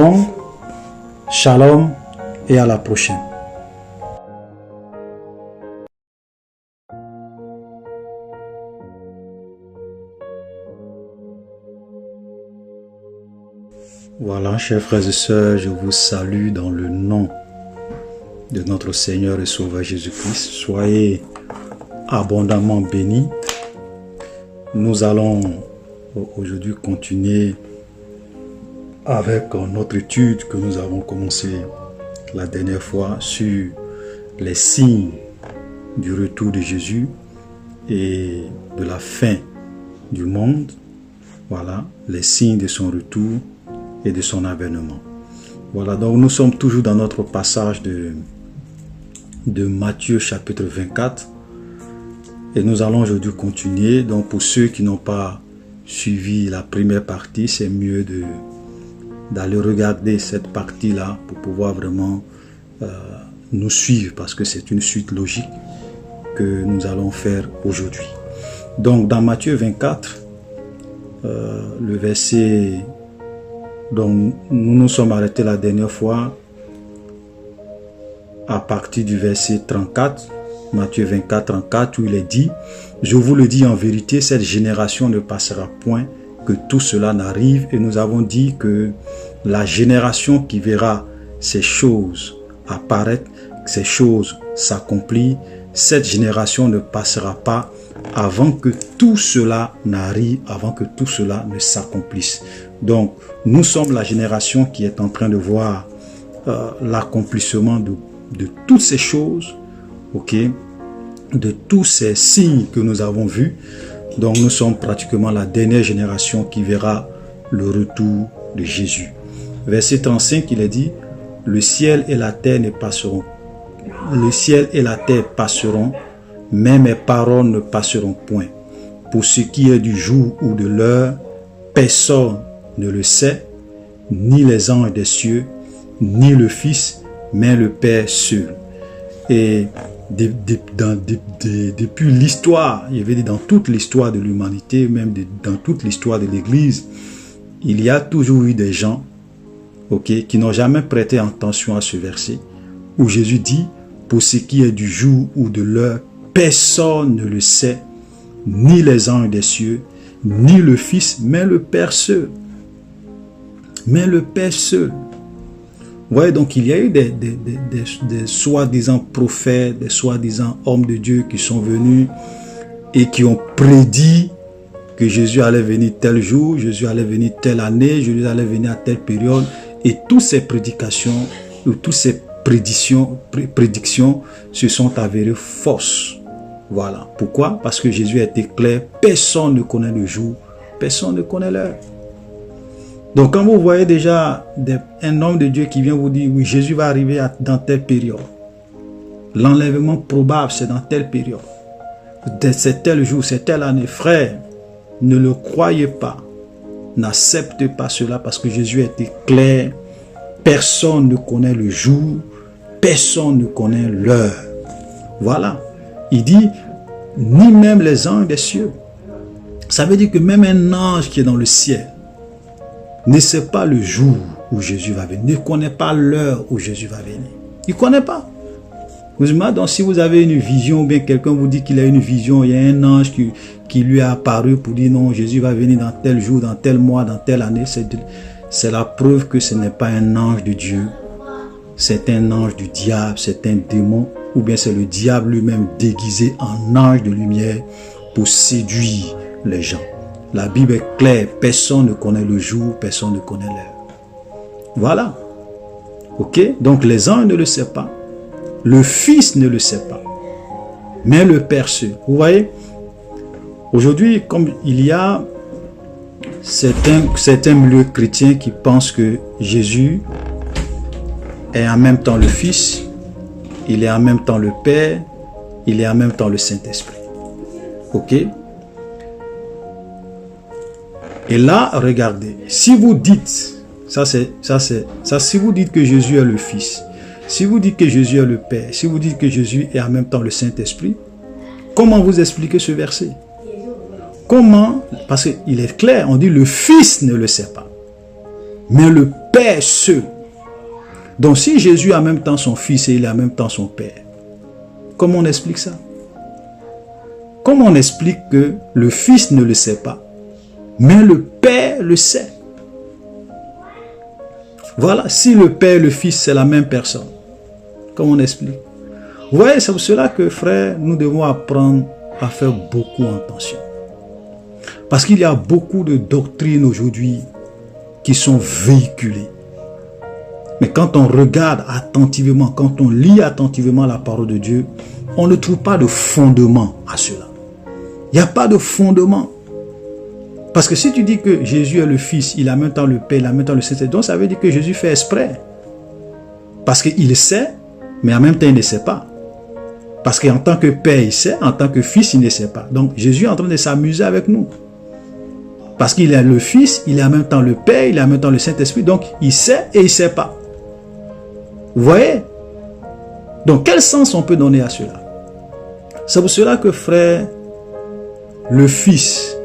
Donc, shalom et à la prochaine. Voilà, chers frères et sœurs, je vous salue dans le nom de notre Seigneur et Sauveur Jésus-Christ. Soyez abondamment bénis. Nous allons aujourd'hui continuer avec notre étude que nous avons commencé la dernière fois sur les signes du retour de Jésus et de la fin du monde. Voilà, les signes de son retour et de son avènement. Voilà, donc nous sommes toujours dans notre passage de Matthieu chapitre 24 et nous allons aujourd'hui continuer. Donc pour ceux qui n'ont pas suivi la première partie, c'est mieux d'aller regarder cette partie-là pour pouvoir vraiment nous suivre, parce que c'est une suite logique que nous allons faire aujourd'hui. Donc dans Matthieu 24, le verset, donc nous nous sommes arrêtés la dernière fois à partir du verset 34, Matthieu 24, 34, où il est dit: « Je vous le dis en vérité, cette génération ne passera point que tout cela n'arrive. » Et nous avons dit que la génération qui verra ces choses apparaître, ces choses s'accomplir, cette génération ne passera pas avant que tout cela n'arrive, avant que tout cela ne s'accomplisse. Donc, nous sommes la génération qui est en train de voir l'accomplissement de toutes ces choses, ok, de tous ces signes que nous avons vus. Donc, nous sommes pratiquement la dernière génération qui verra le retour de Jésus. Verset 35, il est dit: « Le ciel et la terre ne passeront. Le ciel et la terre passeront, mais mes paroles ne passeront point. Pour ce qui est du jour ou de l'heure, personne ne le sait, ni les anges des cieux, ni le Fils, mais le Père seul. » Et depuis l'histoire, il veut dire dans toute l'histoire de l'humanité, même dans toute l'histoire de l'Église, il y a toujours eu des gens, ok, qui n'ont jamais prêté attention à ce verset, où Jésus dit: « Pour ce qui est du jour ou de l'heure, personne ne le sait, ni les anges des cieux, ni le Fils, mais le Père seul. » Mais le Père seul. Vous voyez, donc il y a eu des soi-disant prophètes, des soi-disant hommes de Dieu qui sont venus et qui ont prédit que Jésus allait venir tel jour, Jésus allait venir telle année, Jésus allait venir à telle période. Et toutes ces prédications, ou toutes ces prédictions se sont avérées fausses. Voilà. Pourquoi? Parce que Jésus a été clair, personne ne connaît le jour, personne ne connaît l'heure. Donc quand vous voyez déjà un homme de Dieu qui vient vous dire: « Oui, Jésus va arriver dans telle période. L'enlèvement probable, c'est dans telle période. C'est tel jour, c'est telle année. » Frère, ne le croyez pas. N'acceptez pas cela, parce que Jésus a été clair. Personne ne connaît le jour, personne ne connaît l'heure. Voilà. Il dit: « Ni même les anges des cieux. » Ça veut dire que même un ange qui est dans le ciel ne sait pas le jour où Jésus va venir, ne connaît pas l'heure où Jésus va venir. Il ne connaît pas. Donc si vous avez une vision, ou bien quelqu'un vous dit qu'il a une vision, il y a un ange qui lui est apparu pour dire: « Non, Jésus va venir dans tel jour, dans tel mois, dans telle année. » C'est la preuve que ce n'est pas un ange de Dieu. C'est un ange du diable, c'est un démon, ou bien c'est le diable lui-même déguisé en ange de lumière pour séduire les gens. La Bible est claire, personne ne connaît le jour, personne ne connaît l'heure. Voilà. Ok? Donc les anges ne le savent pas. Le Fils ne le sait pas. Mais le Père seul. Vous voyez? Aujourd'hui, comme il y a certains milieux chrétiens qui pensent que Jésus est en même temps le Fils, il est en même temps le Père, il est en même temps le Saint-Esprit. Ok? Et là, regardez, si vous dites, si vous dites que Jésus est le Fils, si vous dites que Jésus est le Père, si vous dites que Jésus est en même temps le Saint-Esprit, comment vous expliquez ce verset? Comment? Parce qu'il est clair, on dit le Fils ne le sait pas, mais le Père seul. Donc si Jésus est en même temps son Fils et il est en même temps son Père, comment on explique ça? Comment on explique que le Fils ne le sait pas, mais le Père le sait? Voilà, si le Père et le Fils c'est la même personne, comment on explique? Vous voyez, c'est pour cela que, frère, nous devons apprendre à faire beaucoup attention. Parce qu'il y a beaucoup de doctrines aujourd'hui qui sont véhiculées. Mais quand on regarde attentivement, quand on lit attentivement la parole de Dieu, on ne trouve pas de fondement à cela. Il n'y a pas de fondement. Parce que si tu dis que Jésus est le Fils, il a en même temps le Père, il a en même temps le Saint-Esprit, donc ça veut dire que Jésus fait exprès. Parce qu'il sait, mais en même temps il ne sait pas. Parce qu'en tant que Père, il sait, en tant que Fils, il ne sait pas. Donc Jésus est en train de s'amuser avec nous. Parce qu'il est le Fils, il est en même temps le Père, il est en même temps le Saint-Esprit, donc il sait et il ne sait pas. Vous voyez? Donc quel sens on peut donner à cela? C'est pour cela que, frère, le Fils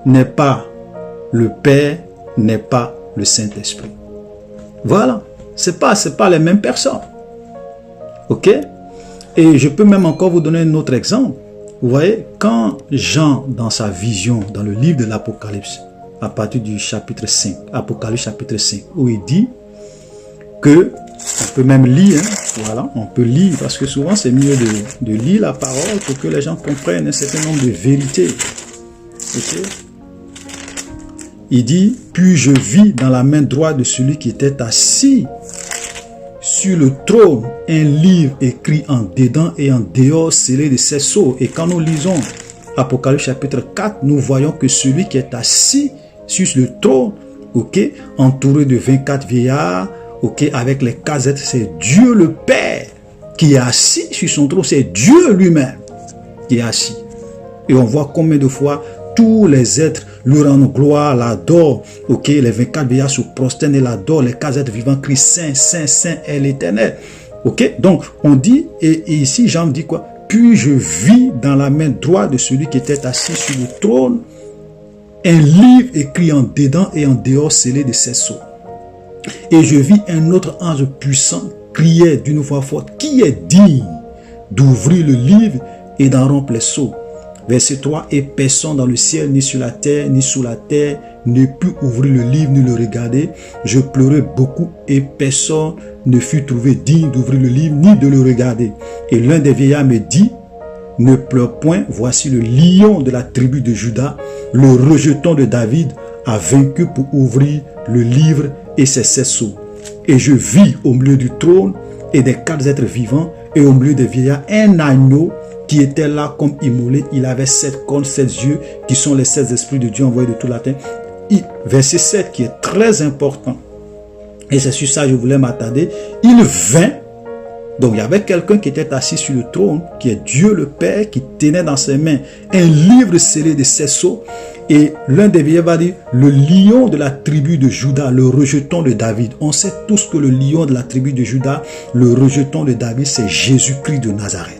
n'est pas le Père, n'est pas le Saint-Esprit. Voilà. C'est pas les mêmes personnes. Ok? Et je peux même encore vous donner un autre exemple. Vous voyez, quand Jean, dans sa vision, dans le livre de l'Apocalypse, à partir du chapitre 5, Apocalypse chapitre 5, où il dit que, on peut même lire, hein, voilà, on peut lire, parce que souvent c'est mieux de lire la parole pour que les gens comprennent un certain nombre de vérités. Ok? Il dit, puis je vis dans la main droite de celui qui était assis sur le trône un livre écrit en dedans et en dehors scellé de 7 sceaux. Et quand nous lisons Apocalypse chapitre 4, nous voyons que celui qui est assis sur le trône, ok, entouré de 24 vieillards, ok, avec les 4 êtres, c'est Dieu le Père qui est assis sur son trône, c'est Dieu lui-même qui est assis. Et on voit combien de fois tous les êtres lui rendent gloire, l'adorent. Ok, les 24 vieillards se prosternent et l'adorent. Les 4 êtres vivants crient Saint, Saint, Saint est l'Éternel. Ok, donc on dit, et ici Jean dit quoi? Puis je vis dans la main droite de celui qui était assis sur le trône un livre écrit en dedans et en dehors scellé de 7 sceaux. Et je vis un autre ange puissant crier d'une voix forte, qui est digne d'ouvrir le livre et d'en rompre les sceaux? Verset 3, et personne dans le ciel, ni sur la terre, ni sous la terre, ne put ouvrir le livre, ni le regarder. Je pleurais beaucoup, et personne ne fut trouvé digne d'ouvrir le livre, ni de le regarder. Et l'un des vieillards me dit, ne pleure point, voici le lion de la tribu de Juda, le rejeton de David, a vaincu pour ouvrir le livre et ses 7 sceaux. Et je vis au milieu du trône et des 4 êtres vivants, et au milieu des vieillards, un agneau qui était là comme immolé. Il avait 7 cornes, 7 yeux, qui sont les 7 esprits de Dieu envoyés de tout la terre. Verset 7 qui est très important. Et c'est sur ça que je voulais m'attarder. Il vint. Donc il y avait quelqu'un qui était assis sur le trône, qui est Dieu le Père, qui tenait dans ses mains un livre scellé de 7 sceaux. Et l'un des vieillards va dire, le lion de la tribu de Juda, le rejeton de David. On sait tous que le lion de la tribu de Juda, le rejeton de David, c'est Jésus-Christ de Nazareth.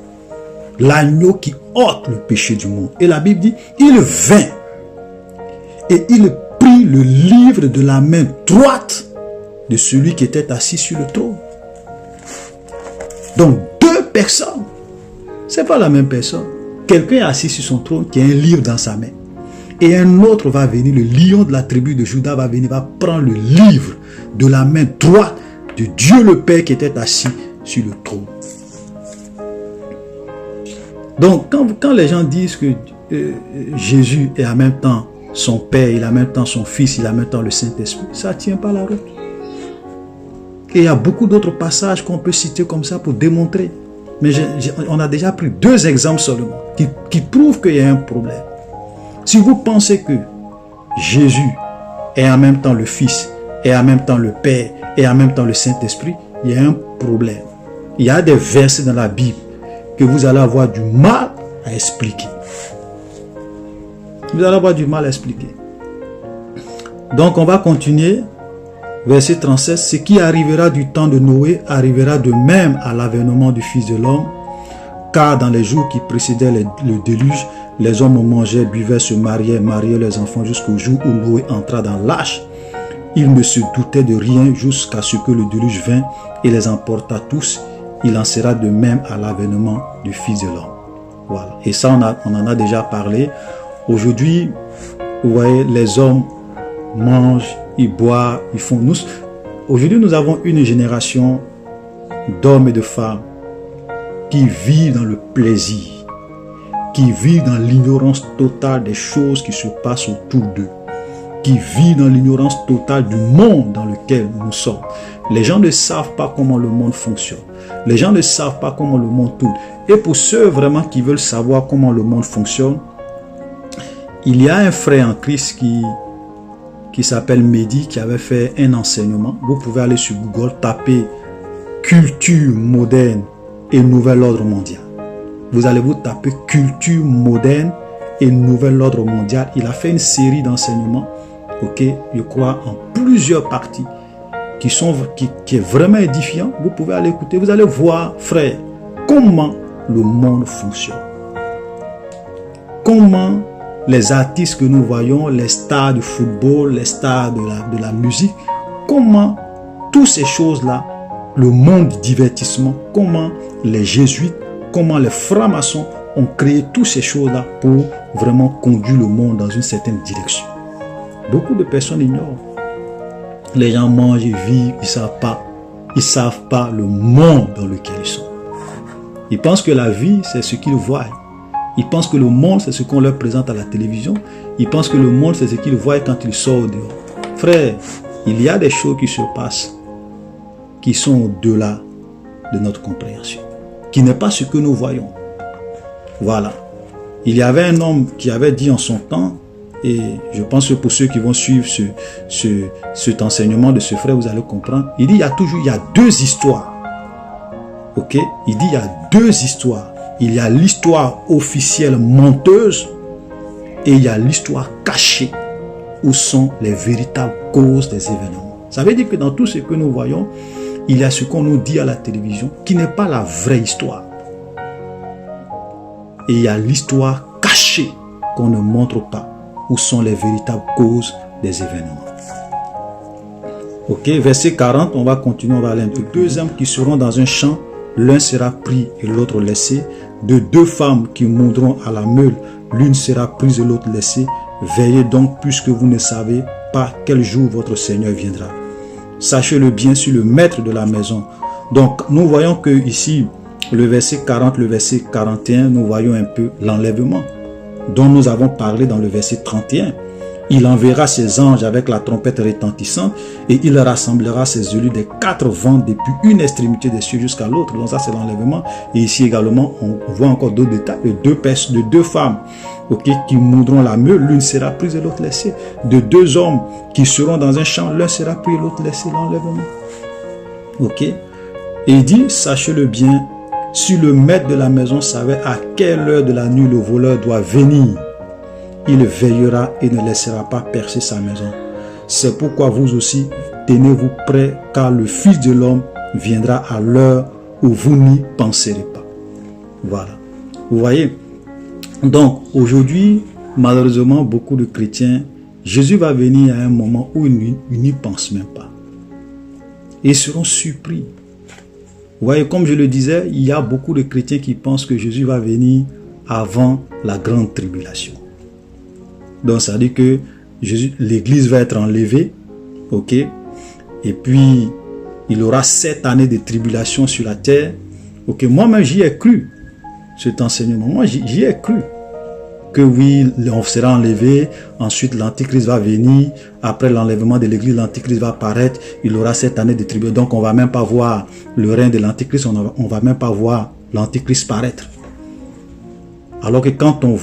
L'agneau qui ôte le péché du monde. Et la Bible dit, il vint et il prit le livre de la main droite de celui qui était assis sur le trône. Donc 2 personnes, c'est pas la même personne. Quelqu'un est assis sur son trône qui a un livre dans sa main. Et un autre va venir, le lion de la tribu de Juda va venir, va prendre le livre de la main droite de Dieu le Père qui était assis sur le trône. Donc, quand les gens disent que Jésus est en même temps son Père, il est en même temps son Fils, il est en même temps le Saint-Esprit, ça ne tient pas la route. Et il y a beaucoup d'autres passages qu'on peut citer comme ça pour démontrer. Mais on a déjà pris 2 exemples seulement qui prouvent qu'il y a un problème. Si vous pensez que Jésus est en même temps le Fils, est en même temps le Père, et en même temps le Saint-Esprit, il y a un problème. Il y a des versets dans la Bible que vous allez avoir du mal à expliquer. Vous allez avoir du mal à expliquer. Donc on va continuer. Verset 37. Ce qui arrivera du temps de Noé arrivera de même à l'avènement du Fils de l'homme. Car dans les jours qui précédaient le déluge, les hommes mangeaient, buvaient, se mariaient, mariaient les enfants jusqu'au jour où Noé entra dans l'arche. Ils ne se doutaient de rien jusqu'à ce que le déluge vint et les emporta tous. Il en sera de même à l'avènement du Fils de l'homme. Voilà. Et ça, on en a déjà parlé. Aujourd'hui, vous voyez, les hommes mangent, ils boivent, ils font... Aujourd'hui, nous avons une génération d'hommes et de femmes qui vivent dans le plaisir, qui vivent dans l'ignorance totale des choses qui se passent autour d'eux, qui vivent dans l'ignorance totale du monde dans lequel nous sommes. Les gens ne savent pas comment le monde fonctionne. Les gens ne savent pas comment le monde tourne. Et pour ceux vraiment qui veulent savoir comment le monde fonctionne, il y a un frère en Christ qui s'appelle Mehdi, qui avait fait un enseignement. Vous pouvez aller sur Google, taper culture moderne et nouvel ordre mondial. Vous allez vous taper culture moderne et nouvel ordre mondial. Il a fait une série d'enseignements, ok, je crois en plusieurs parties, qui est vraiment édifiant. Vous pouvez aller écouter, vous allez voir, frère, comment le monde fonctionne. Comment les artistes que nous voyons, les stars du football, les stars de la musique, comment toutes ces choses-là, le monde du divertissement, comment les jésuites, comment les francs-maçons ont créé toutes ces choses-là pour vraiment conduire le monde dans une certaine direction. Beaucoup de personnes ignorent. Les gens mangent, ils vivent, ils savent pas le monde dans lequel ils sont. Ils pensent que la vie, c'est ce qu'ils voient. Ils pensent que le monde, c'est ce qu'on leur présente à la télévision. Ils pensent que le monde, c'est ce qu'ils voient quand ils sortent dehors. Frère, il y a des choses qui se passent qui sont au-delà de notre compréhension, qui n'est pas ce que nous voyons. Voilà. Il y avait un homme qui avait dit en son temps, et je pense que pour ceux qui vont suivre cet enseignement de ce frère, vous allez comprendre. Il dit, il y a deux histoires. Ok? Il dit, il y a deux histoires. Il y a l'histoire officielle menteuse et il y a l'histoire cachée où sont les véritables causes des événements. Ça veut dire que dans tout ce que nous voyons, il y a ce qu'on nous dit à la télévision qui n'est pas la vraie histoire. Et il y a l'histoire cachée qu'on ne montre pas, où sont les véritables causes des événements. Ok, verset 40, on va continuer, on va aller un peu. Deux hommes qui seront dans un champ, l'un sera pris et l'autre laissé. De deux femmes qui monteront à la meule, l'une sera prise et l'autre laissée. Veillez donc, puisque vous ne savez pas quel jour votre Seigneur viendra. Sachez-le bien sur le maître de la maison. Donc, nous voyons que ici, le verset 40, le verset 41, nous voyons un peu l'enlèvement dont nous avons parlé dans le verset 31. Il enverra ses anges avec la trompette retentissante et il rassemblera ses élus des quatre vents depuis une extrémité des cieux jusqu'à l'autre. Donc ça, c'est l'enlèvement. Et ici également, on voit encore d'autres détails de deux femmes, okay, qui moudront la meule, l'une sera prise et l'autre laissée. De deux hommes qui seront dans un champ, l'un sera pris et l'autre laissé, l'enlèvement. Ok. Et il dit, sachez-le bien, si le maître de la maison savait à quelle heure de la nuit le voleur doit venir, il veillera et ne laissera pas percer sa maison. C'est pourquoi vous aussi, tenez-vous prêts, car le Fils de l'homme viendra à l'heure où vous n'y penserez pas. Voilà. Vous voyez? Donc, aujourd'hui, malheureusement, beaucoup de chrétiens, Jésus va venir à un moment où ils n'y pensent même pas. Et ils seront surpris. Vous voyez, comme je le disais, il y a beaucoup de chrétiens qui pensent que Jésus va venir avant la grande tribulation. Donc, ça veut dire que l'église va être enlevée, ok? Et puis, il aura 7 années de tribulation sur la terre. Ok, moi-même, j'y ai cru, cet enseignement. Moi, j'y ai cru. Que oui, on sera enlevé, ensuite l'Antichrist va venir, après l'enlèvement de l'église, l'Antichrist va apparaître, il aura 7 années de tribulation. Donc, on ne va même pas voir le règne de l'Antichrist, on ne va même pas voir l'Antichrist paraître. Alors que quand on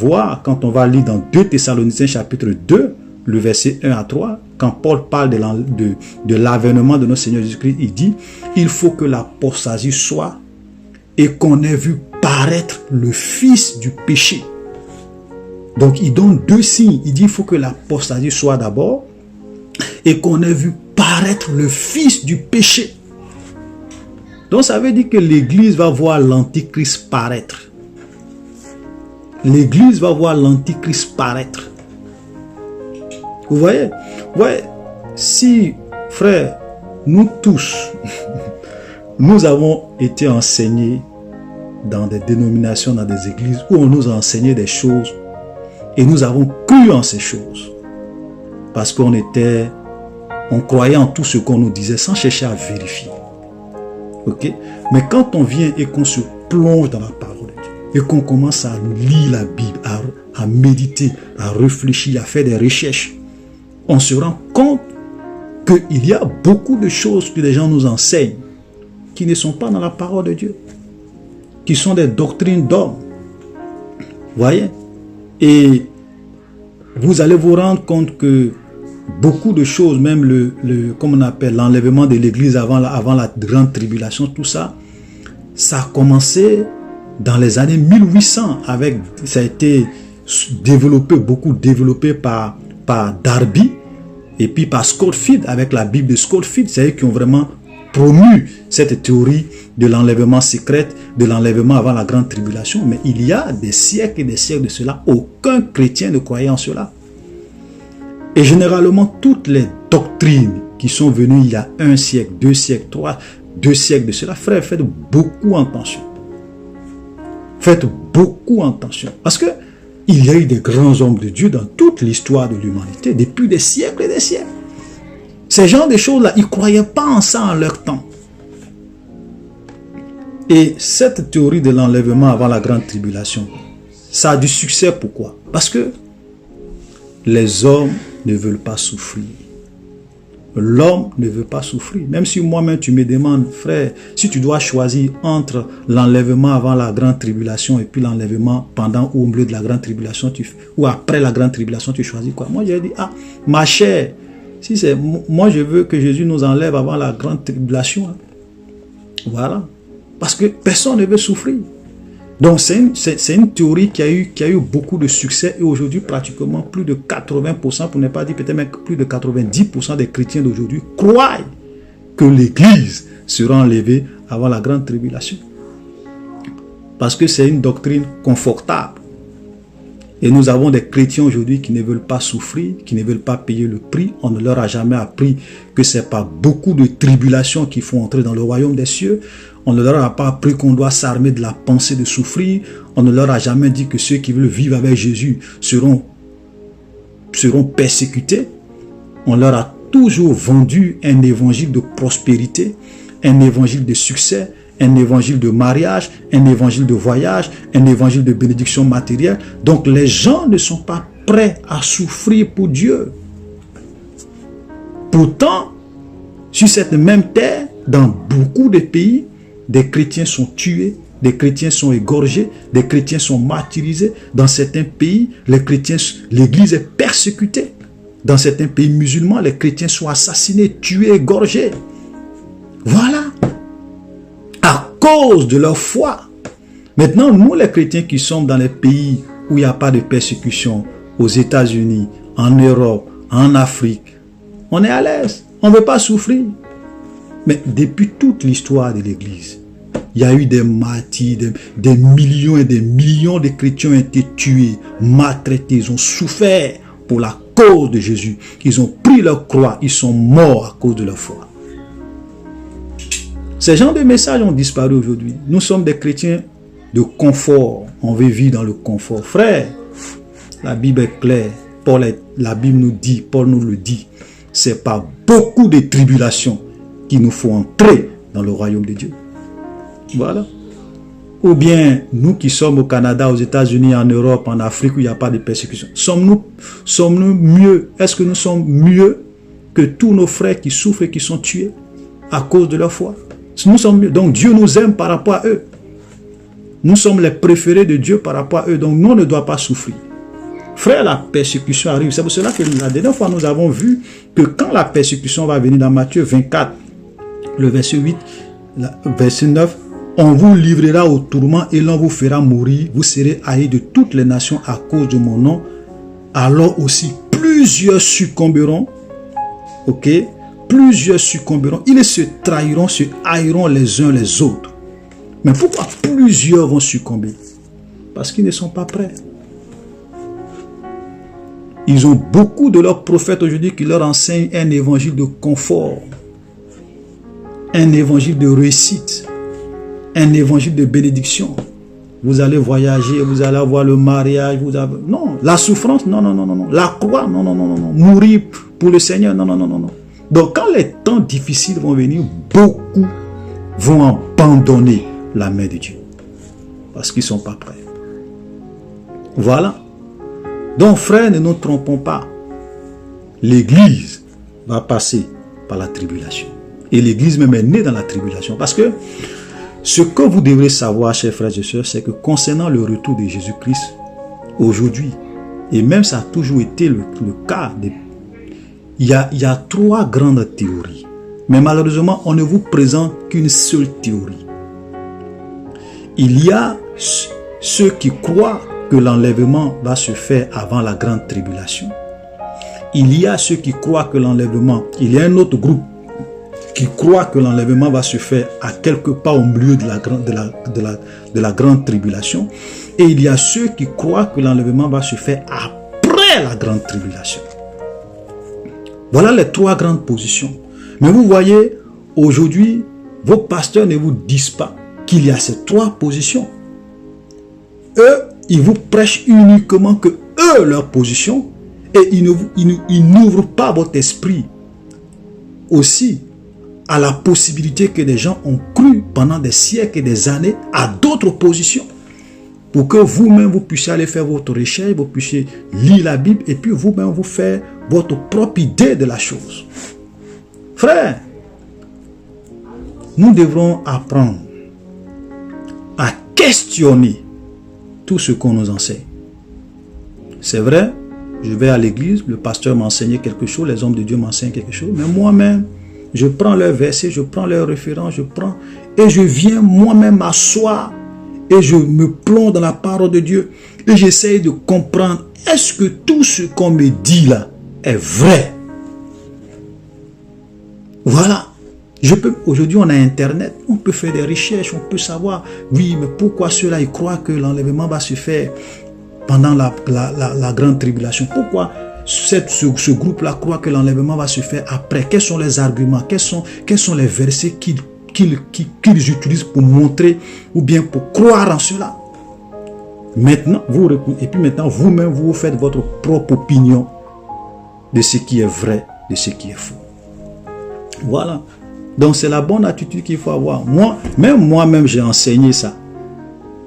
va lire dans 2 Thessaloniciens chapitre 2, le verset 1 à 3, quand Paul parle de l'avènement de notre Seigneur Jésus-Christ, il dit, il faut que l'apostasie soit et qu'on ait vu paraître le fils du péché. Donc il donne 2 signes, il dit, il faut que l'apostasie soit d'abord et qu'on ait vu paraître le fils du péché. Donc ça veut dire que l'église va voir l'Antichrist paraître. L'église va voir l'Antichrist paraître. Vous voyez? Ouais, si Frères, nous tous, nous avons été enseignés dans des dénominations, dans des églises, où on nous a enseigné des choses et nous avons cru en ces choses. Parce qu'on croyait en tout ce qu'on nous disait sans chercher à vérifier. Ok? Mais quand on vient et qu'on se plonge dans la parole de Dieu et qu'on commence à lire la Bible, à méditer, à réfléchir, à faire des recherches, on se rend compte qu'il y a beaucoup de choses que les gens nous enseignent qui ne sont pas dans la parole de Dieu, qui sont des doctrines d'hommes. Voyez? Et vous allez vous rendre compte que beaucoup de choses, même comme on appelle l'enlèvement de l'église avant la grande tribulation, tout ça, ça a commencé dans les années 1800 ça a été beaucoup développé par Darby et puis par Scofield avec la Bible de Scofield. C'est eux qui ont vraiment promu cette théorie de l'enlèvement secret, de l'enlèvement avant la grande tribulation. Mais il y a des siècles et des siècles de cela, aucun chrétien ne croyait en cela. Et généralement, toutes les doctrines qui sont venues il y a 1 siècle, 2 siècles, 2 siècles de cela, frère, faites beaucoup attention. Faites beaucoup attention. Parce que il y a eu des grands hommes de Dieu dans toute l'histoire de l'humanité, depuis des siècles et des siècles. Ces gens de choses-là, ils ne croyaient pas en ça en leur temps. Et cette théorie de l'enlèvement avant la grande tribulation, ça a du succès. Pourquoi? Parce que les hommes ne veulent pas souffrir. L'homme ne veut pas souffrir. Même si moi-même tu me demandes, frère, si tu dois choisir entre l'enlèvement avant la grande tribulation et puis l'enlèvement pendant ou au milieu de la grande tribulation, ou après la grande tribulation, tu choisis quoi? Moi, j'ai dit, ma chère, si c'est moi, je veux que Jésus nous enlève avant la grande tribulation. Hein. Voilà. Parce que personne ne veut souffrir. Donc, c'est une théorie qui a eu beaucoup de succès et aujourd'hui, pratiquement plus de 80%, pour ne pas dire peut-être même plus de 90% des chrétiens d'aujourd'hui croient que l'Église sera enlevée avant la grande tribulation. Parce que c'est une doctrine confortable. Et nous avons des chrétiens aujourd'hui qui ne veulent pas souffrir, qui ne veulent pas payer le prix. On ne leur a jamais appris que c'est pas beaucoup de tribulations qui font entrer dans le royaume des cieux. On ne leur a pas appris qu'on doit s'armer de la pensée de souffrir. On ne leur a jamais dit que ceux qui veulent vivre avec Jésus seront persécutés. On leur a toujours vendu un évangile de prospérité, un évangile de succès, un évangile de mariage, un évangile de voyage, un évangile de bénédiction matérielle. Donc les gens ne sont pas prêts à souffrir pour Dieu. Pourtant, sur cette même terre, dans beaucoup de pays, des chrétiens sont tués, des chrétiens sont égorgés, des chrétiens sont martyrisés. Dans certains pays, l'église est persécutée. Dans certains pays musulmans, les chrétiens sont assassinés, tués, égorgés. Voilà. À cause de leur foi. Maintenant, nous les chrétiens qui sommes dans les pays où il n'y a pas de persécution, aux États-Unis, en Europe, en Afrique, on est à l'aise. On ne veut pas souffrir. Mais depuis toute l'histoire de l'Église, il y a eu des martyrs, des millions et des millions de chrétiens ont été tués, maltraités, ils ont souffert pour la cause de Jésus. Ils ont pris leur croix, ils sont morts à cause de leur foi. Ces genres de messages ont disparu aujourd'hui. Nous sommes des chrétiens de confort. On veut vivre dans le confort. Frère, la Bible est claire. La Bible nous dit, Paul nous le dit, c'est pas beaucoup de tribulations qu'il nous faut entrer dans le royaume de Dieu. Voilà. Ou bien, nous qui sommes au Canada, aux États-Unis, en Europe, en Afrique, où il n'y a pas de persécution, sommes-nous mieux? Est-ce que nous sommes mieux que tous nos frères qui souffrent et qui sont tués à cause de leur foi? Nous sommes mieux. Donc Dieu nous aime par rapport à eux. Nous sommes les préférés de Dieu par rapport à eux. Donc nous, on ne doit pas souffrir. Frère, la persécution arrive. C'est pour cela que la dernière fois, nous avons vu que quand la persécution va venir dans Matthieu 24, le verset 8, verset 9, on vous livrera au tourment et l'on vous fera mourir. Vous serez haïs de toutes les nations à cause de mon nom. Alors aussi, plusieurs succomberont. Ok? Plusieurs succomberont. Ils se trahiront, se haïront les uns les autres. Mais pourquoi plusieurs vont succomber? Parce qu'ils ne sont pas prêts. Ils ont beaucoup de leurs prophètes aujourd'hui qui leur enseignent un évangile de confort, un évangile de réussite, un évangile de bénédiction. Vous allez voyager, vous allez avoir le mariage, non, la souffrance, non, non, non, non, non, la croix, non, non, non, non, non, mourir pour le Seigneur, non, non, non, non, non. Donc quand les temps difficiles vont venir, beaucoup vont abandonner la main de Dieu parce qu'ils ne sont pas prêts. Voilà. Donc frères, ne nous trompons pas. L'Église va passer par la tribulation. Et l'Église même est née dans la tribulation. Parce que ce que vous devrez savoir, chers frères et sœurs, c'est que concernant le retour de Jésus-Christ, aujourd'hui, et même ça a toujours été le cas, il y a trois grandes théories. Mais malheureusement, on ne vous présente qu'une seule théorie. Il y a ceux qui croient que l'enlèvement va se faire avant la grande tribulation. Il y a ceux qui croient que l'enlèvement, il y a un autre groupe qui croit que l'enlèvement va se faire à quelque part au milieu de la grande tribulation. Et il y a ceux qui croient que l'enlèvement va se faire après la grande tribulation. Voilà les trois grandes positions. Mais vous voyez, aujourd'hui, vos pasteurs ne vous disent pas qu'il y a ces trois positions. Eux, ils vous prêchent uniquement que eux, leur position, et ils n'ouvrent pas votre esprit aussi à la possibilité que des gens ont cru pendant des siècles et des années à d'autres positions. Pour que vous-même, vous puissiez aller faire votre recherche, vous puissiez lire la Bible et puis vous-même, vous faire votre propre idée de la chose. Frère, nous devrons apprendre à questionner tout ce qu'on nous enseigne. C'est vrai, je vais à l'église, le pasteur m'enseigne quelque chose, les hommes de Dieu m'enseignent quelque chose, mais moi-même, je prends leurs versets, je prends leurs références, et je viens moi-même m'asseoir et je me plonge dans la parole de Dieu et j'essaye de comprendre, est-ce que tout ce qu'on me dit là est vrai? Voilà. Aujourd'hui, on a Internet, on peut faire des recherches, on peut savoir, oui, mais pourquoi ceux-là, ils croient que l'enlèvement va se faire pendant la grande tribulation? Pourquoi ce groupe-là croit que l'enlèvement va se faire après? Quels sont les arguments? Quels sont les versets qu'ils utilisent pour montrer ou bien pour croire en cela? Maintenant, vous-même, vous faites votre propre opinion de ce qui est vrai, de ce qui est faux. Voilà. Donc, c'est la bonne attitude qu'il faut avoir. Moi-même, j'ai enseigné ça.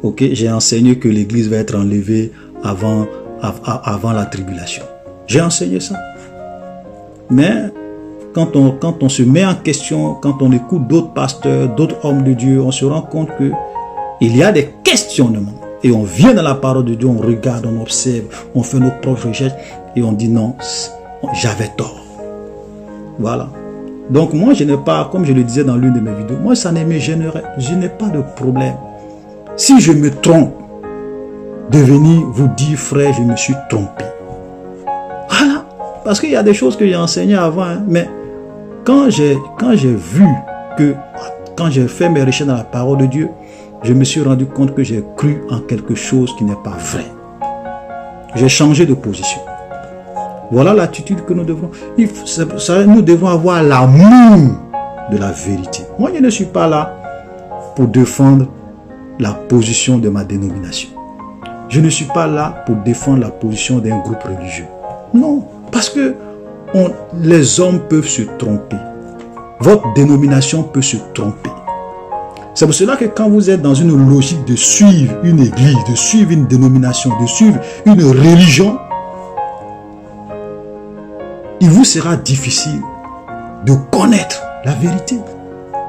Ok, j'ai enseigné que l'Église va être enlevée avant la tribulation. J'ai enseigné ça. Mais quand on se met en question, quand on écoute d'autres pasteurs, d'autres hommes de Dieu, on se rend compte que il y a des questionnements. Et on vient dans la parole de Dieu, on regarde, on observe, on fait nos propres recherches et on dit non, j'avais tort. Voilà. Donc moi, je n'ai pas, comme je le disais dans l'une de mes vidéos, moi ça ne me gênerait, je n'ai pas de problème. Si je me trompe, de venir vous dire, frère, je me suis trompé. Voilà. Parce qu'il y a des choses que j'ai enseignées avant, hein, mais quand j'ai vu que, quand j'ai fait mes recherches dans la parole de Dieu, je me suis rendu compte que j'ai cru en quelque chose qui n'est pas vrai. J'ai changé de position. Voilà l'attitude que nous devons. Nous devons avoir l'amour de la vérité. Moi, je ne suis pas là pour défendre la position de ma dénomination. Je ne suis pas là pour défendre la position d'un groupe religieux. Non, parce que les hommes peuvent se tromper. Votre dénomination peut se tromper. C'est pour cela que quand vous êtes dans une logique de suivre une église, de suivre une dénomination, de suivre une religion, il vous sera difficile de connaître la vérité.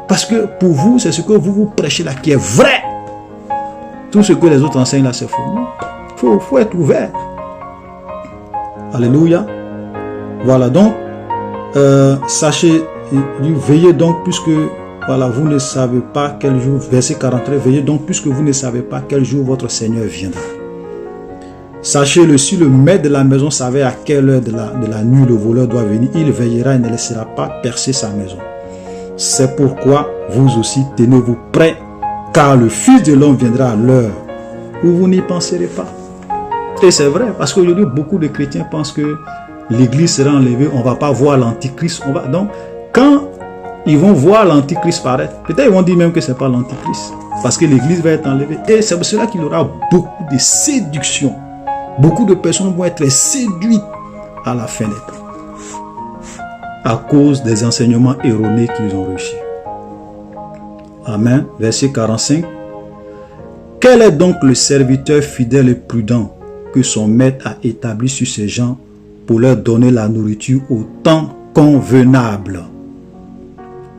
Parce que pour vous, c'est ce que vous prêchez là qui est vrai. Tout ce que les autres enseignent là, c'est faux. Il faut être ouvert. Alléluia. Voilà donc, sachez, veillez donc puisque voilà, vous ne savez pas quel jour, verset 43, veillez donc puisque vous ne savez pas quel jour votre Seigneur viendra. Sachez-le, si le maître de la maison savait à quelle heure de la nuit le voleur doit venir, il veillera et ne laissera pas percer sa maison. C'est pourquoi vous aussi tenez-vous prêts, car le Fils de l'homme viendra à l'heure où vous n'y penserez pas. Et c'est vrai, parce qu'aujourd'hui, beaucoup de chrétiens pensent que l'église sera enlevée, on ne va pas voir l'antichrist. Donc, quand ils vont voir l'antichrist paraître, peut-être ils vont dire même que ce n'est pas l'antichrist, parce que l'église va être enlevée. Et c'est pour cela qu'il y aura beaucoup de séduction. Beaucoup de personnes vont être séduites à la fin des temps, à cause des enseignements erronés qu'ils ont reçus. Amen. Verset 45. Quel est donc le serviteur fidèle et prudent que son maître a établi sur ces gens pour leur donner la nourriture au temps convenable?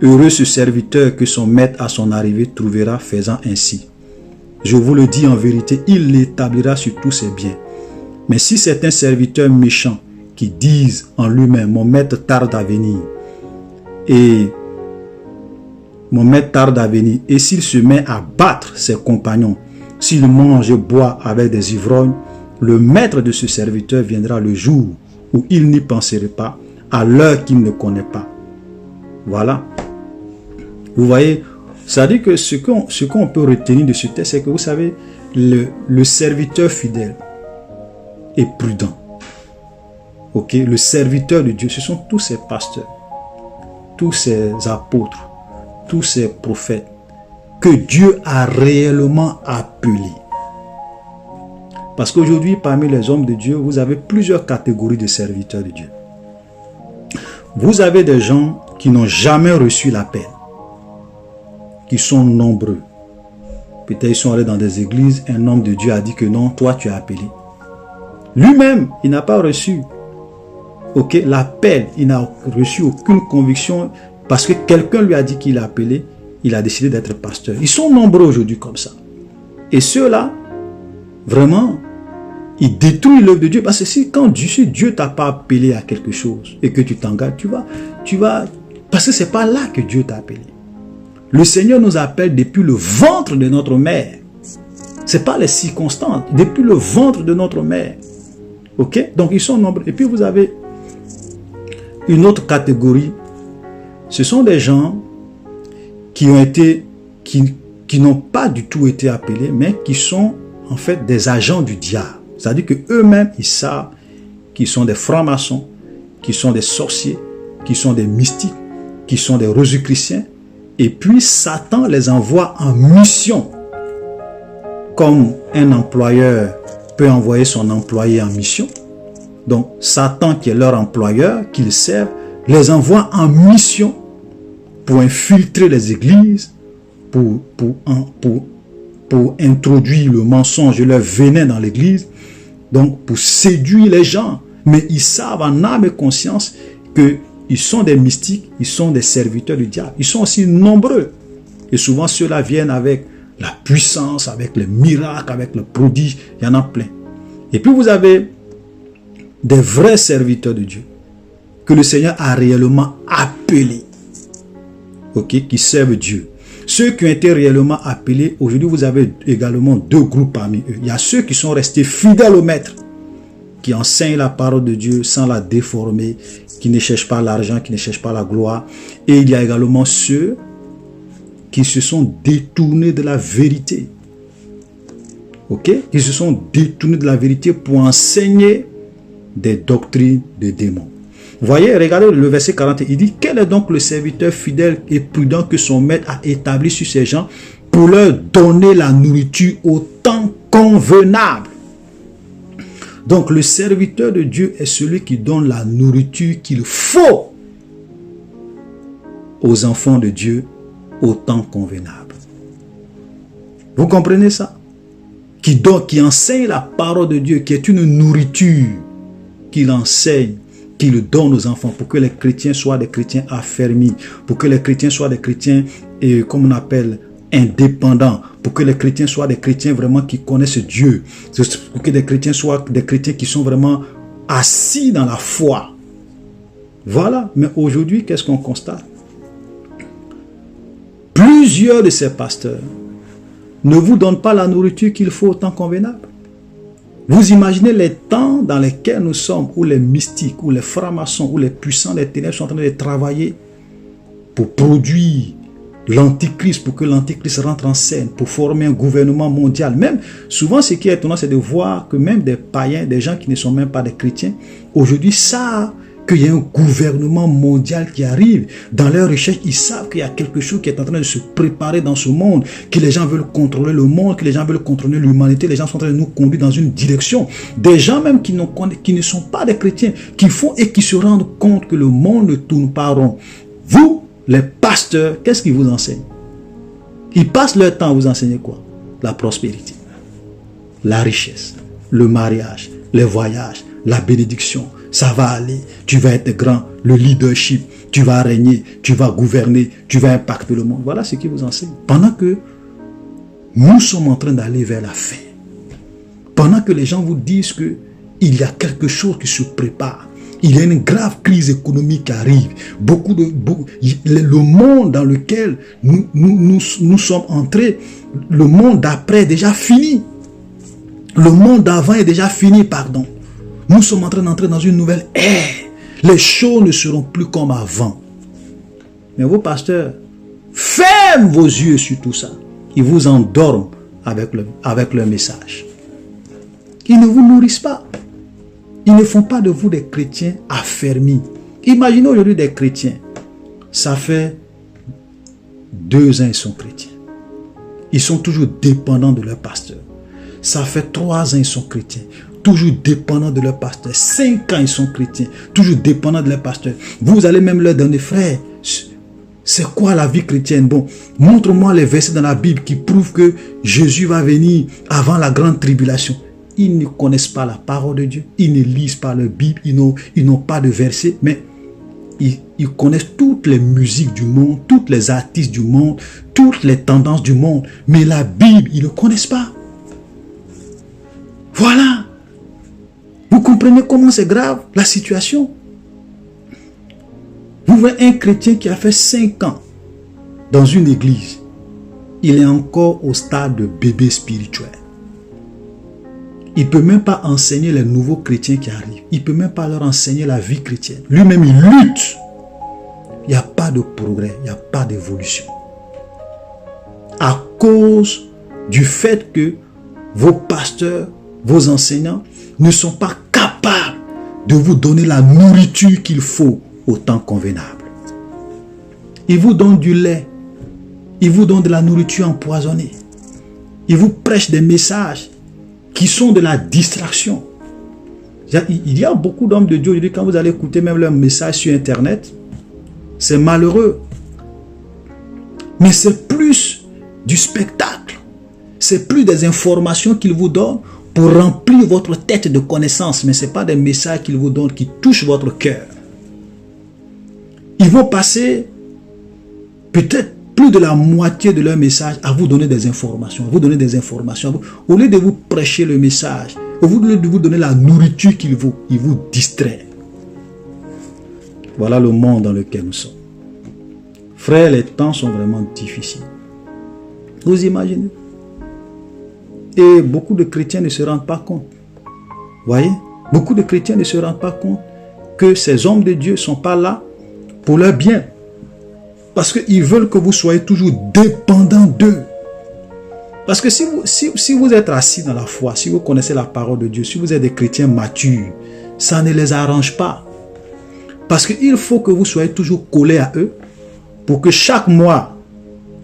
Heureux ce serviteur que son maître à son arrivée trouvera faisant ainsi. Je vous le dis en vérité, il l'établira sur tous ses biens. Mais si c'est un serviteur méchant qui dise en lui-même, mon maître tarde à venir, et s'il se met à battre ses compagnons, s'il mange et boit avec des ivrognes, le maître de ce serviteur viendra le jour où il n'y penserait pas, à l'heure qu'il ne connaît pas. Voilà. Vous voyez, ça dit que ce qu'on peut retenir de ce texte, c'est que vous savez, le serviteur fidèle est prudent. Ok, le serviteur de Dieu, ce sont tous ces pasteurs, tous ces apôtres, tous ces prophètes que Dieu a réellement appelés. Parce qu'aujourd'hui, parmi les hommes de Dieu, vous avez plusieurs catégories de serviteurs de Dieu. Vous avez des gens qui n'ont jamais reçu l'appel, qui sont nombreux. Peut-être ils sont allés dans des églises, un homme de Dieu a dit que non, toi tu es appelé. Lui-même, il n'a pas reçu l'appel, il n'a reçu aucune conviction parce que quelqu'un lui a dit qu'il est appelé, il a décidé d'être pasteur. Ils sont nombreux aujourd'hui comme ça. Et ceux-là, vraiment, ils détruisent l'œuvre de Dieu. Parce que si Dieu ne t'a pas appelé à quelque chose et que tu t'engages, tu vas, parce que ce n'est pas là que Dieu t'a appelé. Le Seigneur nous appelle depuis le ventre de notre mère. Ce n'est pas les circonstances, depuis le ventre de notre mère. Ok? Donc ils sont nombreux. Et puis vous avez une autre catégorie. Ce sont des gens qui n'ont pas du tout été appelés, mais qui sont en fait des agents du diable. C'est-à-dire qu'eux-mêmes, ils savent qu'ils sont des francs-maçons, qu'ils sont des sorciers, qu'ils sont des mystiques, qu'ils sont des rosicruciens. Et puis Satan les envoie en mission. Comme un employeur peut envoyer son employé en mission. Donc Satan, qui est leur employeur, qu'ils servent, les envoie en mission pour infiltrer les églises, pour introduire le mensonge et leur venin dans l'église, donc pour séduire les gens. Mais ils savent en âme et conscience qu'ils sont des mystiques, ils sont des serviteurs du diable. Ils sont aussi nombreux. Et souvent ceux-là viennent avec la puissance, avec les miracles, avec le prodige, il y en a plein. Et puis vous avez des vrais serviteurs de Dieu, que le Seigneur a réellement appelés, qui servent Dieu. Ceux qui ont été réellement appelés, aujourd'hui vous avez également deux groupes parmi eux. Il y a ceux qui sont restés fidèles au Maître, qui enseignent la parole de Dieu sans la déformer, qui ne cherchent pas l'argent, qui ne cherchent pas la gloire. Et il y a également ceux qui se sont détournés de la vérité. Qui se sont détournés de la vérité pour enseigner des doctrines de démons. Vous voyez, regardez le verset 41, il dit, quel est donc le serviteur fidèle et prudent que son maître a établi sur ces gens pour leur donner la nourriture au temps convenable. Donc le serviteur de Dieu est celui qui donne la nourriture qu'il faut aux enfants de Dieu au temps convenable. Vous comprenez ça? Qui enseigne la parole de Dieu, qui est une nourriture qu'il enseigne, qu'il donne aux enfants pour que les chrétiens soient des chrétiens affermis, pour que les chrétiens soient des chrétiens, comme on appelle, indépendants, pour que les chrétiens soient des chrétiens vraiment qui connaissent Dieu, pour que les chrétiens soient des chrétiens qui sont vraiment assis dans la foi. Voilà. Mais aujourd'hui, qu'est-ce qu'on constate? Plusieurs de ces pasteurs ne vous donnent pas la nourriture qu'il faut au temps convenable. Vous imaginez les temps dans lesquels nous sommes, où les mystiques, où les francs-maçons, où les puissants des ténèbres sont en train de travailler pour produire l'antichrist, pour que l'antichrist rentre en scène, pour former un gouvernement mondial. Même, souvent, ce qui est étonnant, c'est de voir que même des païens, des gens qui ne sont même pas des chrétiens, aujourd'hui savent qu'il y a un gouvernement mondial qui arrive. Dans leur recherche, ils savent qu'il y a quelque chose qui est en train de se préparer dans ce monde, que les gens veulent contrôler le monde, que les gens veulent contrôler l'humanité, les gens sont en train de nous conduire dans une direction. Des gens même qui ne sont pas des chrétiens, qui font et qui se rendent compte que le monde ne tourne pas rond. Vous, les pasteurs, qu'est-ce qu'ils vous enseignent? Ils passent leur temps à vous enseigner quoi? La prospérité, la richesse, le mariage, les voyages, la bénédiction. Ça va aller, tu vas être grand, le leadership, tu vas régner, tu vas gouverner, tu vas impacter le monde. Voilà ce qu'ils vous enseignent. Pendant que nous sommes en train d'aller vers la fin, pendant que les gens vous disent qu'il y a quelque chose qui se prépare, il y a une grave crise économique qui arrive, le monde dans lequel nous sommes entrés, le monde d'après est déjà fini. Le monde d'avant est déjà fini, pardon. Nous sommes en train d'entrer dans une nouvelle ère. Les choses ne seront plus comme avant. Mais vos pasteurs ferment vos yeux sur tout ça. Ils vous endorment avec leur message. Ils ne vous nourrissent pas. Ils ne font pas de vous des chrétiens affermis. Imaginez aujourd'hui des chrétiens. Ça fait 2 ans ils sont chrétiens. Ils sont toujours dépendants de leur pasteur. Ça fait 3 ans ils sont chrétiens. Toujours dépendants de leur pasteur. 5 ans ils sont chrétiens. Toujours dépendants de leur pasteur. Vous allez même leur donner, frère, c'est quoi la vie chrétienne? Bon, montre-moi les versets dans la Bible qui prouvent que Jésus va venir avant la grande tribulation. Ils ne connaissent pas la parole de Dieu. Ils ne lisent pas leur Bible. Ils n'ont pas de versets. Mais ils connaissent toutes les musiques du monde, tous les artistes du monde, toutes les tendances du monde. Mais la Bible, ils ne connaissent pas. Voilà. Vous comprenez comment c'est grave la situation? Vous voyez un chrétien qui a fait 5 ans dans une église. Il est encore au stade de bébé spirituel. Il ne peut même pas enseigner les nouveaux chrétiens qui arrivent. Il ne peut même pas leur enseigner la vie chrétienne. Lui-même, il lutte. Il n'y a pas de progrès. Il n'y a pas d'évolution. À cause du fait que vos pasteurs, vos enseignants ne sont pas capables de vous donner la nourriture qu'il faut au temps convenable. Ils vous donnent du lait. Ils vous donnent de la nourriture empoisonnée. Ils vous prêchent des messages qui sont de la distraction. Il y a beaucoup d'hommes de Dieu aujourd'hui, quand vous allez écouter même leurs messages sur Internet, c'est malheureux. Mais c'est plus du spectacle. C'est plus des informations qu'ils vous donnent pour remplir votre tête de connaissances. Mais ce n'est pas des messages qu'ils vous donnent qui touchent votre cœur. Ils vont passer peut-être plus de la moitié de leur message à vous donner des informations, à vous donner des informations. Au lieu de vous prêcher le message, au lieu de vous donner la nourriture qu'il faut, ils vous distraient. Voilà le monde dans lequel nous sommes. Frères, les temps sont vraiment difficiles. Vous imaginez? Et beaucoup de chrétiens ne se rendent pas compte. Voyez? Beaucoup de chrétiens ne se rendent pas compte que ces hommes de Dieu ne sont pas là pour leur bien. Parce qu'ils veulent que vous soyez toujours dépendants d'eux. Parce que si vous êtes assis dans la foi, si vous connaissez la parole de Dieu, si vous êtes des chrétiens matures, ça ne les arrange pas. Parce qu'il faut que vous soyez toujours collés à eux pour que chaque mois,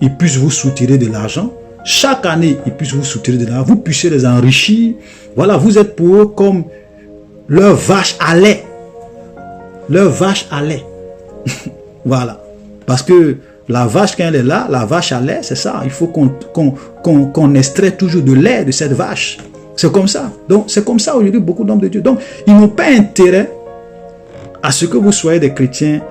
ils puissent vous soutirer de l'argent. Chaque année, ils puissent vous soutirer de l'argent. Vous puissiez les enrichir. Voilà, vous êtes pour eux comme leur vache à lait. Leur vache à lait. Voilà. Parce que la vache, quand elle est là, la vache à lait, c'est ça. Il faut qu'on extrait toujours de lait de cette vache. C'est comme ça. Donc, c'est comme ça aujourd'hui, beaucoup d'hommes de Dieu. Donc, ils n'ont pas intérêt à ce que vous soyez des chrétiens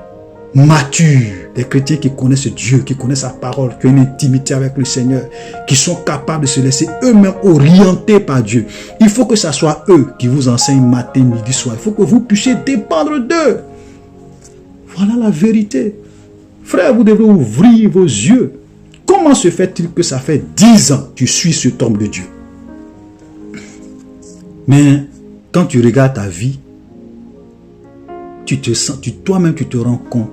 matures, des chrétiens qui connaissent Dieu, qui connaissent sa parole, qui ont une intimité avec le Seigneur, qui sont capables de se laisser eux-mêmes orienter par Dieu. Il faut que ce soit eux qui vous enseignent matin, midi, soir. Il faut que vous puissiez dépendre d'eux. Voilà la vérité. Frère, vous devez ouvrir vos yeux. Comment se fait-il que ça fait 10 ans que tu suis cet homme de Dieu? Mais quand tu regardes ta vie, toi-même tu te rends compte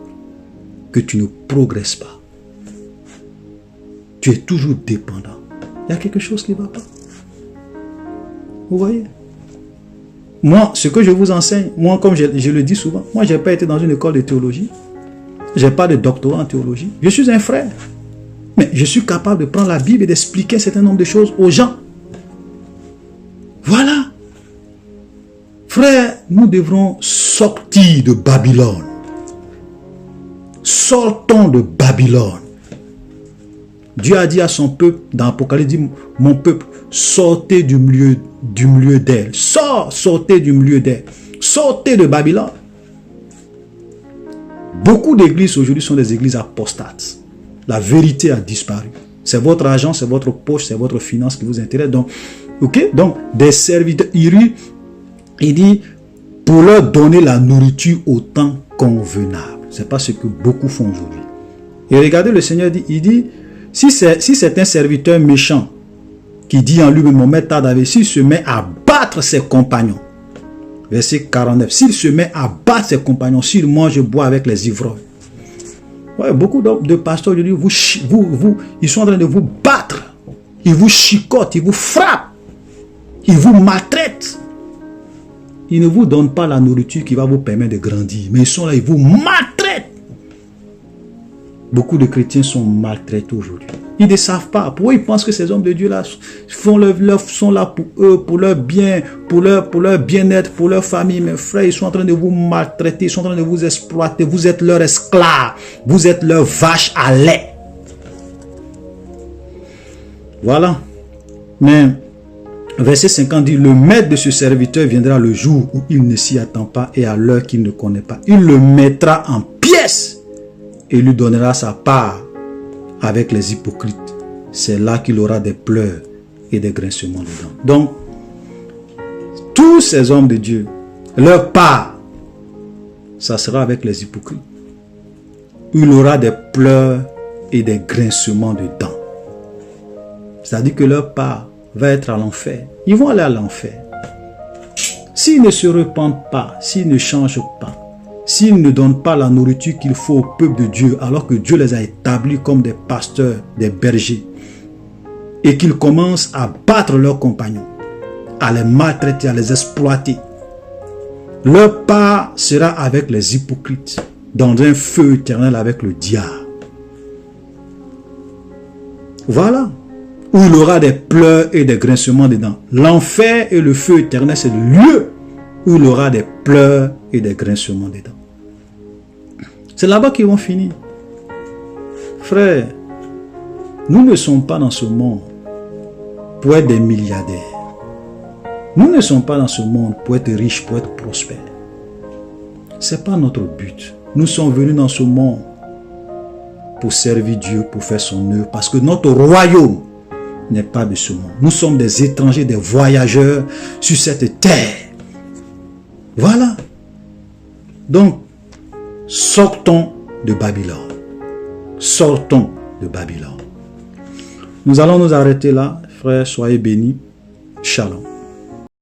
que tu ne progresses pas. tu es toujours dépendant. Il y a quelque chose qui ne va pas. Vous voyez? Moi, ce que je vous enseigne, moi, comme je le dis souvent, moi, je n'ai pas été dans une école de théologie. Je n'ai pas de doctorat en théologie. Je suis un frère. Mais je suis capable de prendre la Bible et d'expliquer un certain nombre de choses aux gens. Voilà. Frère, nous devrons sortir de Babylone. Sortons de Babylone. Dieu a dit à son peuple, dans l'Apocalypse, il dit, mon peuple, sortez du milieu d'elle. Sortez du milieu d'elle. Sortez de Babylone. Beaucoup d'églises aujourd'hui sont des églises apostates. La vérité a disparu. C'est votre argent, c'est votre poche, c'est votre finance qui vous intéresse. Donc, ok, donc des serviteurs, il dit, pour leur donner la nourriture au temps convenable. C'est pas ce que beaucoup font aujourd'hui. Et regardez, le Seigneur dit, il dit, si c'est un serviteur méchant qui dit en lui-même, mon maître David, s'il se met à battre ses compagnons, verset 49, s'il se met à battre ses compagnons, s'il mange et boit avec les ivrognes. Ouais, beaucoup de pasteurs aujourd'hui, ils sont en train de vous battre, ils vous chicotent, ils vous frappent, ils vous maltraitent. Ils ne vous donnent pas la nourriture qui va vous permettre de grandir, mais ils sont là, ils vous maltraitent. Beaucoup de chrétiens sont maltraités aujourd'hui. Ils ne savent pas. Pourquoi ils pensent que ces hommes de Dieu là sont là pour eux, pour leur bien, pour leur bien-être, pour leur famille. Mes frères, ils sont en train de vous maltraiter, ils sont en train de vous exploiter. Vous êtes leurs esclaves, vous êtes leurs vaches à lait. Voilà. Mais verset 50 dit, le maître de ce serviteur viendra le jour où il ne s'y attend pas et à l'heure qu'il ne connaît pas. Il le mettra en pièces et lui donnera sa part avec les hypocrites. C'est là qu'il aura des pleurs et des grincements dedans. Donc, tous ces hommes de Dieu, leur part, ça sera avec les hypocrites. Il aura des pleurs et des grincements dedans. C'est-à-dire que leur part va être à l'enfer. Ils vont aller à l'enfer. S'ils ne se repentent pas, s'ils ne changent pas, s'ils ne donnent pas la nourriture qu'il faut au peuple de Dieu, alors que Dieu les a établis comme des pasteurs, des bergers, et qu'ils commencent à battre leurs compagnons, à les maltraiter, à les exploiter, leur part sera avec les hypocrites, dans un feu éternel avec le diable. Voilà. Où il aura des pleurs et des grincements dedans. L'enfer et le feu éternel, c'est le lieu où il aura des pleurs et des grincements dedans. C'est là-bas qu'ils vont finir. Frère, nous ne sommes pas dans ce monde pour être des milliardaires. Nous ne sommes pas dans ce monde pour être riches, pour être prospères. Ce n'est pas notre but. Nous sommes venus dans ce monde pour servir Dieu, pour faire son œuvre, parce que notre royaume n'est pas de ce monde. Nous sommes des étrangers, des voyageurs sur cette terre. Voilà. Donc, sortons de Babylone. Sortons de Babylone. Nous allons nous arrêter là. Frères, soyez bénis. Shalom.